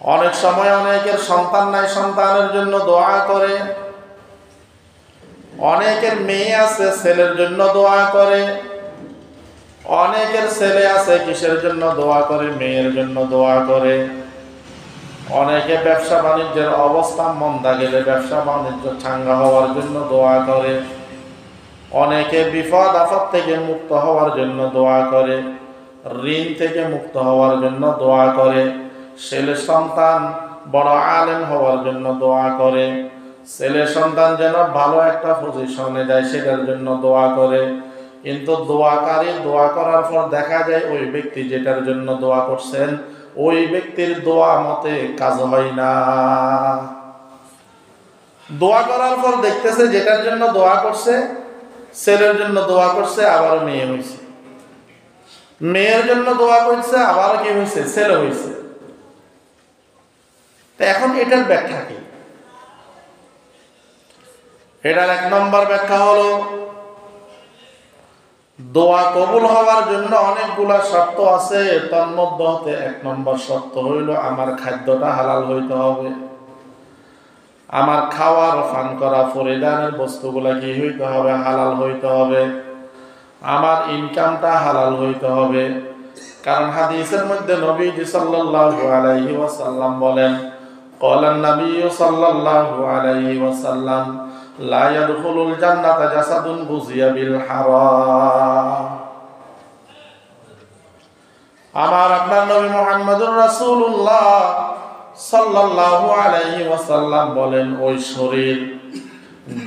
অনেক সময় অনেকের সন্তান নাই, সন্তানের জন্য দোয়া করে। অনেকের মেয়ে আছে, ছেলের জন্য দোয়া করে। অনেকের ছেলে আছে, কিসের জন্য দোয়া করে? মেয়ের জন্য দোয়া করে। অনেকে ব্যবসা বাণিজ্যের অবস্থা মন্দা গেলে ব্যবসা বাণিজ্য চাঙ্গা হওয়ার জন্য দোয়া করে। অনেকে বিপদ আপদ থেকে মুক্ত হওয়ার জন্য দোয়া করে, ঋণ থেকে মুক্ত হওয়ার জন্য দোয়া করে, ছেলে সন্তান বড় আলেম হওয়ার জন্য দোয়া করে, ছেলে সন্তান যেন ভালো একটা পজিশনে যায় সেটার জন্য দোয়া করে। কিন্তু দোয়াকারী দোয়া করার পর দেখা যায় ওই ব্যক্তি যেটার জন্য দোয়া করছেন ওই ব্যক্তির দোয়া মতে কাজ হয় না। দোয়া করার পর দেখতেছে যেটার জন্য দোয়া করছে, ছেলের জন্য দোয়া করছে, আবার মেয়ে হয়েছে। মেয়ের জন্য দোয়া করছে, আবার কি হয়েছে? ছেলে হয়েছে। এখন এটার ব্যাখ্যা কি? এটার এক নম্বর ব্যাখ্যা হলো, দোয়া কবুল হওয়ার জন্য অনেকগুলা শর্ত আছে। তার মধ্যে এক নম্বর শর্ত হইল আমার খাদ্যটা হালাল হইতে হবে। আমার খাওয়ার পান করা পরিধানের বস্তুগুলা কি হইতে হবে? হালাল হইতে হবে। আমার ইনকামটা হালাল হইতে হবে। কারণ হাদিসের মধ্যে নবীজি সাল্লাল্লাহু আলাইহি ওয়াসাল্লাম বলেন, ক্বালান নবী সাল্লাল্লাহু আলাইহি ওয়াসাল্লাম লা ইয়াদখুলুল জান্নাতা জাসাদুন গুযিয়া বিল হারাম। আমার আপনার নবী মুহাম্মদুর রাসূলুল্লাহ সাল্লাল্লাহু আলাইহি ওয়াসাল্লাম বলেন, ওই শরীর,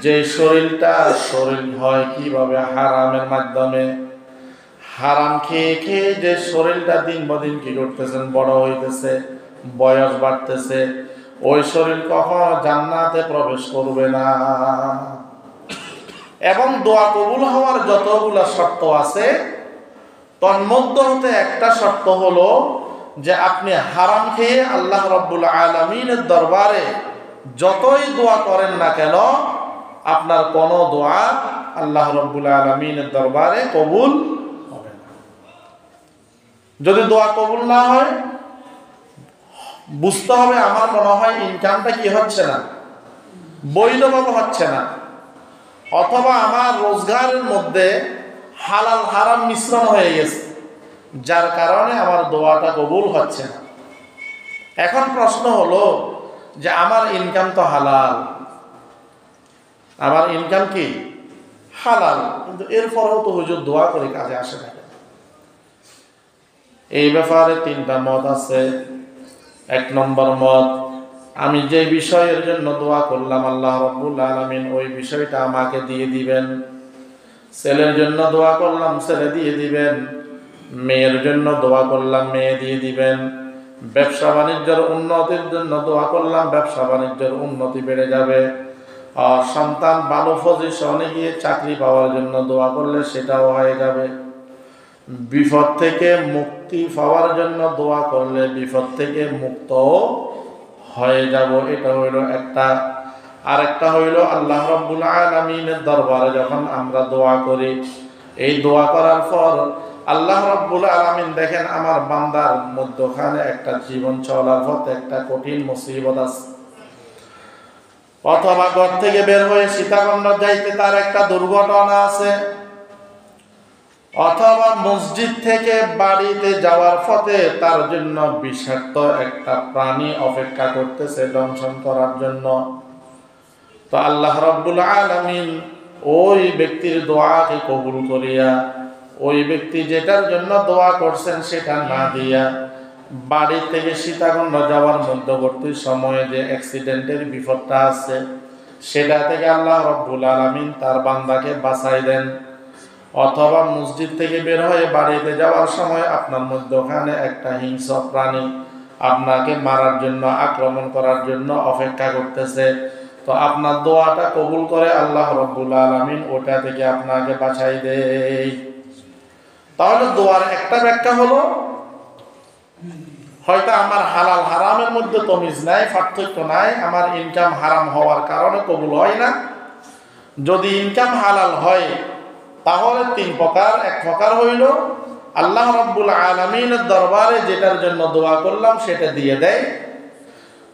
যে শরীরটা শরীর হয় কিভাবে? হারামের মাধ্যমে। হারাম খেয়ে খেয়ে যে শরীরটা দিন বদিন কি করতেছেন? বড় হইতেছে, বয়স বাড়তেছে, ওই শরীর কখনো জান্নাতে প্রবেশ করবে না। এবং দোয়া কবুল হওয়ার যতগুলা শর্ত আছে তন্মধ্যে হতে একটা শর্ত হলো যে আপনি হারাম খেয়ে আল্লাহ রাব্বুল আলামিনের দরবারে যতই দোয়া করেন না কেন আপনার কোনো দোয়া আল্লাহ রাব্বুল আলামিনের দরবারে কবুল হবে না। যদি দোয়া কবুল না হয় বুঝতে হবে আমার মনে হয় ইনকামটা কি হচ্ছে না, বৈধভাবে হচ্ছে না, অথবা আমার রোজগারের মধ্যে হালাল হারাম মিশ্রণ হয়ে গেছে, যার কারণে আমার দোয়াটা কবুল হচ্ছে না। এখন প্রশ্ন হলো যে আমার ইনকাম তো হালাল, আমার ইনকাম কি হালাল, কিন্তু এরপরেও তো হুজুর দোয়া করে কাজে আসে না। এই ব্যাপারে তিনটা মত আছে। এক নম্বর মত, আমি যে বিষয়ের জন্য দোয়া করলাম আল্লাহ রাব্বুল আলামিন ওই বিষয়টা আমাকে দিয়ে দিবেন। ছেলের জন্য দোয়া করলাম, ছেলে দিয়ে দিবেন। মেয়ের জন্য দোয়া করলাম, মেয়ে দিয়ে দিবেন। ব্যবসা বাণিজ্যের উন্নতির জন্য দোয়া করলাম, ব্যবসা বাণিজ্যের উন্নতি বেড়ে যাবে। আর সন্তান ভালো পজিশনে গিয়ে চাকরি পাওয়ার জন্য দোয়া করলে সেটাও হয়ে যাবে। বিপদ থেকে মুক্তি পাওয়ার জন্য দোয়া করলে বিপদ থেকে মুক্ত হয়ে যাব। এটা হইল একটা। আরেকটা হইল আল্লাহ রাব্বুল আলামিনের দরবারে যখন আমরা দোয়া করি, এই দোয়া করার পর আল্লাহ রাব্বুল আলামিন দেখেন আমার বান্দার মধ্যখানে একটা জীবন চলার পথে একটা কঠিন মুসিবত আছে, অথবা ঘর থেকে বের হয়ে সীতাকুণ্ড যাইতে তার একটা দুর্ঘটনা আছে, অথবা মসজিদ থেকে বাড়িতে যাওয়ার পথে তার জন্য বিষাক্ত একটা প্রাণী অপেক্ষা করতেছে দংশন করার জন্য। তো আল্লাহ রাব্বুল আলামিন ওই ব্যক্তির দোয়াকে কবুল করিয়া ওই ব্যক্তি যেটার জন্য দোয়া করছেন সেটা না দিয়া বাড়ি থেকে সীতাকুণ্ড যাওয়ার মধ্যবর্তী সময়ে যে অ্যাক্সিডেন্টের বিপদটা আছে সেটা থেকে আল্লাহ রাব্বুল আলামিন তার বান্দাকে বাঁচাই দেন। অথবা মসজিদ থেকে বের হয়ে বাড়িতে যাওয়ার সময় আপনার মধ্যখানে একটা হিংস্র প্রাণী আপনাকে মারার জন্য, আক্রমণ করার জন্য অপেক্ষা করতেছে, তো আপনার দোয়াটা কবুল করে আল্লাহ রাব্বুল আলামিন ওটা থেকে আপনাকে বাঁচাই দেয়। তাহলে দোয়ার একটা ব্যাখ্যা হলো হয়তো আমার হালাল হারামের মধ্যে তমিজ নাই, পার্থক্য নাই, আমার ইনকাম হারাম হওয়ার কারণে কবুল হয় না। যদি ইনকাম হালাল হয় তাহলে তিন প্রকার। এক প্রকার হইল আল্লাহ রাব্বুল আলামিনের দরবারে যেটার জন্য দোয়া করলাম সেটা দিয়ে দেয়।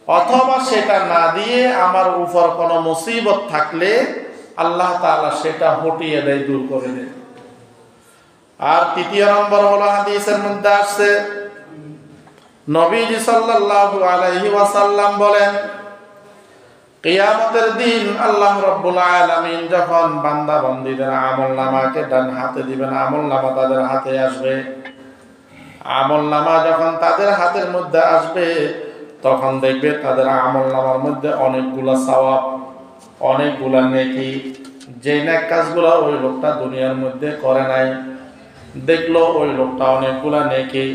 অথবা সেটা না দিয়ে আমার উপর কোনো মুসিবত থাকলে আল্লাহ তাআলা সেটা হটিয়ে দেয়, দূর করে দেয়। আর তৃতীয় নম্বর হলো হাদিসের মধ্যে আসছে, নবীজি সাল্লাল্লাহু আলাইহি ওয়াসাল্লাম বলেন, কিয়ামতের দিন আল্লাহ রাব্বুল আলামিন যখন বান্দা বান্দীদের আমলনামাকে ডান হাতে দিবেন, আমলনামা তাদের হাতে আসবে। আমলনামা যখন তাদের হাতের মধ্যে আসবে, তখন দেখবে তাদের আমলনামার মধ্যে অনেকগুলা সওয়াব, অনেকগুলা নেকি। যে নেক কাজগুলো ওই লোকটা দুনিয়ার মধ্যে করে নাই, দেখলো ওই লোকটা অনেকগুলা নেকি,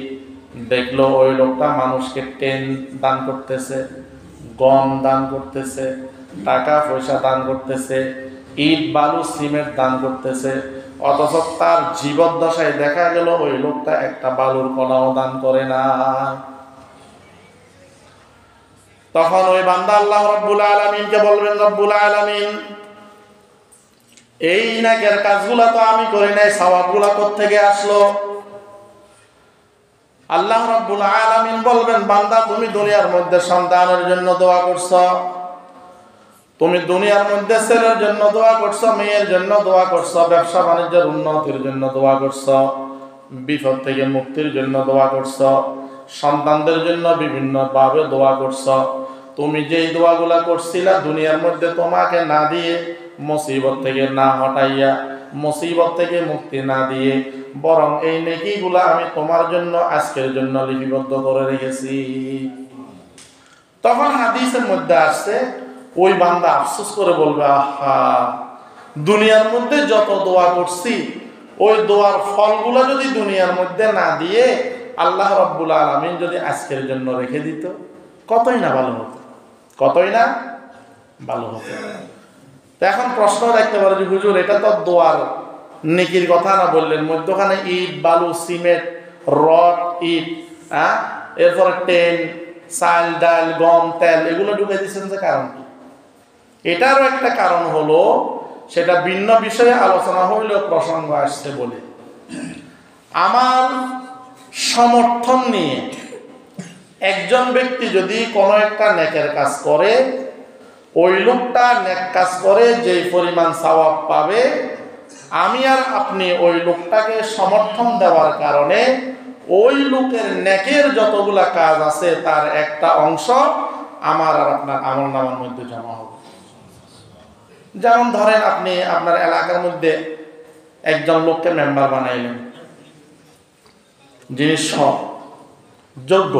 দেখলো ওই লোকটা মানুষকে টেন দান করতেছে, গম দান করতেছে, টাকা পয়সা দান করতেছে, ইট বালু সিমেন্ট দান করতেছে, অথচ তার জীবদ্দশায় দেখা গেল ওই লোকটা একটা বালুর কণাও দান করে না। তখন ওই বান্দা আল্লাহ রাব্বুল আলামিনকে বলবেন, রব্বুল আলামিন, এই নেকের কাজগুলো তো আমি করি নাই, সওয়াবগুলো কোত্থেকে আসলো? আল্লাহ রাব্বুল আলামিন বলবেন, বান্দা তুমি দুনিয়ার মধ্যে সন্তানের জন্য দোয়া করছো, তুমি দুনিয়ার মধ্যে ছেলের জন্য দোয়া করছো, মেয়ের জন্য দোয়া করছো, ব্যবসা বাণিজ্যের উন্নতির জন্য দোয়া করছো, বিপদ থেকে মুক্তির জন্য দোয়া করছো, সন্তানদের জন্য বিভিন্ন ভাবে দোয়া করছো। তুমি যেই দোয়াগুলা করছিলা দুনিয়ার মধ্যে তোমাকে না দিয়ে, মুসিবত থেকে না হটাইয়া, মুসিবত থেকে মুক্তি না দিয়ে, বরং এই নেকিগুলা আমি তোমার জন্য আজকের জন্য লিপিবদ্ধ করে রেখেছি। তখন হাদিসের মধ্যে আসছে, ওই বান্দা আফসোস করে বলবে, আহা, দুনিয়ার মধ্যে যত দোয়া করছি, ওই দোয়ার ফলগুলো যদি দুনিয়ার মধ্যে না দিয়ে আল্লাহ রাব্বুল আলামিন যদি আজকের জন্য রেখে দিত, কতই না ভালো হতো, কতই না ভালো হতো। তো এখন প্রশ্ন রাখতে পারে যে হুজুর, এটা তো দোয়ার নেকির কথা না বললেন, মধ্যখানে ইট বালু সিমেন্ট রড ইট, এরপরে টেন চাল ডাল গম তেল এগুলো ঢুকে দিচ্ছেন, যে কারণ কি? এটারও একটা কারণ হলো, সেটা ভিন্ন বিষয়ে আলোচনা হইলেও প্রসঙ্গ আসছে বলে, আমার সমর্থন নিয়ে একজন ব্যক্তি যদি কোনো একটা নেকের কাজ করে, ওই লোকটা নেক কাজ করে যেই পরিমাণ সওয়াব পাবে, আমি আর আপনি ওই লোকটাকে সমর্থন দেওয়ার কারণে ওই লোকের নেকের যতগুলা কাজ আছে তার একটা অংশ আমার আর আপনার আমলনামার মধ্যে জমা হবে। যেমন ধরেন, আপনি আপনার এলাকার মধ্যে একজন লোককে মেম্বার বানাইলেন, যিনি সৎ যোগ্য,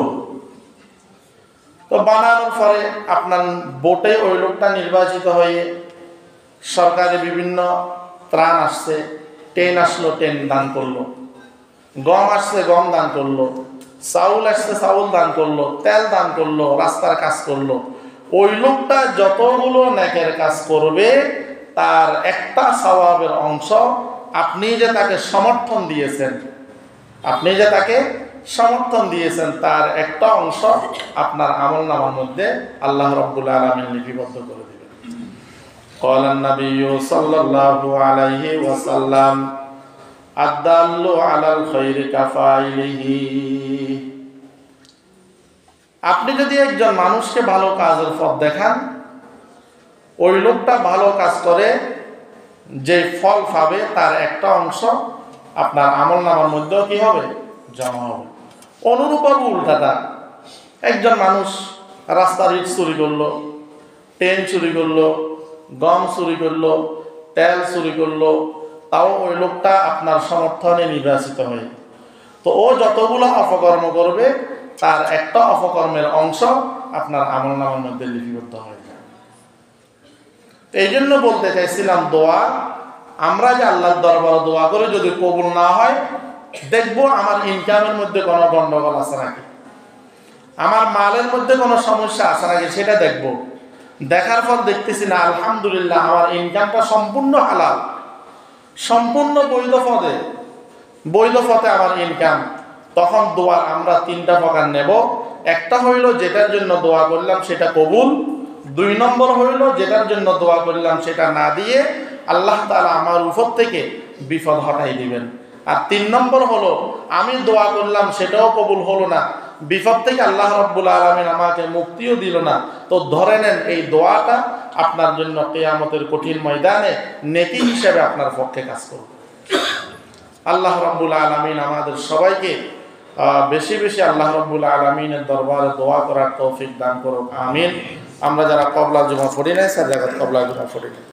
তো বানানোর পরে আপনার ভোটে ওই লোকটা নির্বাচিত হয়ে সরকারে বিভিন্ন ত্রাণ আসছে, টেন আসলো, টেন দান করলো, গম আসছে, গম দান করলো, চাউল আসছে, চাউল দান করলো, তেল দান করলো, রাস্তার কাজ করলো। ওই লোকটা যতগুলো নেকের কাজ করবে তার একটা সওয়াবের অংশ আপনি যে তাকে সমর্থন দিয়েছেন, আপনি যে তাকে সমর্থন দিয়েছেন তার একটা অংশ আপনার আমলনামার মধ্যে আল্লাহ রাব্বুল আলামিন লিপিবদ্ধ করে দিবেন। قال النبي صلى الله عليه وسلم الدال على الخير كفاعله। আপনি যদি একজন মানুষকে ভালো কাজের পথ দেখান, ওই লোকটা ভালো কাজ করে যে ফল পাবে তার একটা অংশ আপনার আমলনামার মধ্যেও কি হবে? জমা হবে। অনুরূপভাবে উল্টাটা, একজন মানুষ রাস্তার ইট চুরি করলো, টেন চুরি করলো, গম চুরি করলো, তেল চুরি করলো, তাও ওই লোকটা আপনার সমর্থনে নির্বাচিত হয়, তো ও যতগুলো অপকর্ম করবে তার একটা অপকর্মের অংশ আপনার আমলনামার মধ্যে লিপিবদ্ধ হয়ে যায়। এই জন্য বলতে চাইছিলাম, দোয়া আমরা যে আল্লাহর দরবারে দোয়া করে যদি কবুল না হয়, দেখবো আমার ইনকামের মধ্যে কোনো গন্ডগোল আছে নাকি, আমার মালের মধ্যে কোনো সমস্যা আছে নাকি, সেটা দেখবো। দেখার পর দেখতেছি না, আলহামদুলিল্লাহ, আমার ইনকামটা সম্পূর্ণ হালাল, সম্পূর্ণ বৈধ পথে আমার ইনকাম। তখন দোয়ার আমরা তিনটা প্রকার নেব। একটা হইল যেটার জন্য দোয়া করলাম সেটা কবুল, 2 নম্বর হইল যেটার জন্য দোয়া করলাম সেটা না দিয়ে আল্লাহ তাআলা আমার উপর থেকে বিপদ হটাই দিবেন। আর 3 নম্বর হলো, আমি দোয়া করলাম সেটাও কবুল হলো না, বিপদ থেকে আল্লাহ রাব্বুল আলামিন আমাকে মুক্তিও দিল না, তো ধরে নেন এই দোয়াটা আপনার জন্য কিয়ামতের কঠিন ময়দানে নেকি হিসেবে আপনার পক্ষে কাজ করবে। আল্লাহ রাব্বুল আলামিন আমাদের সবাইকে বেশি বেশি আল্লাহ রাব্বুল আলামিনের দরবারে দোয়া করার তৌফিক দান করুক, আমিন। আমরা যারা কবলা জুমা পড়ি নাই স্যার জায়গা কবলা জুমা পড়ি নাই।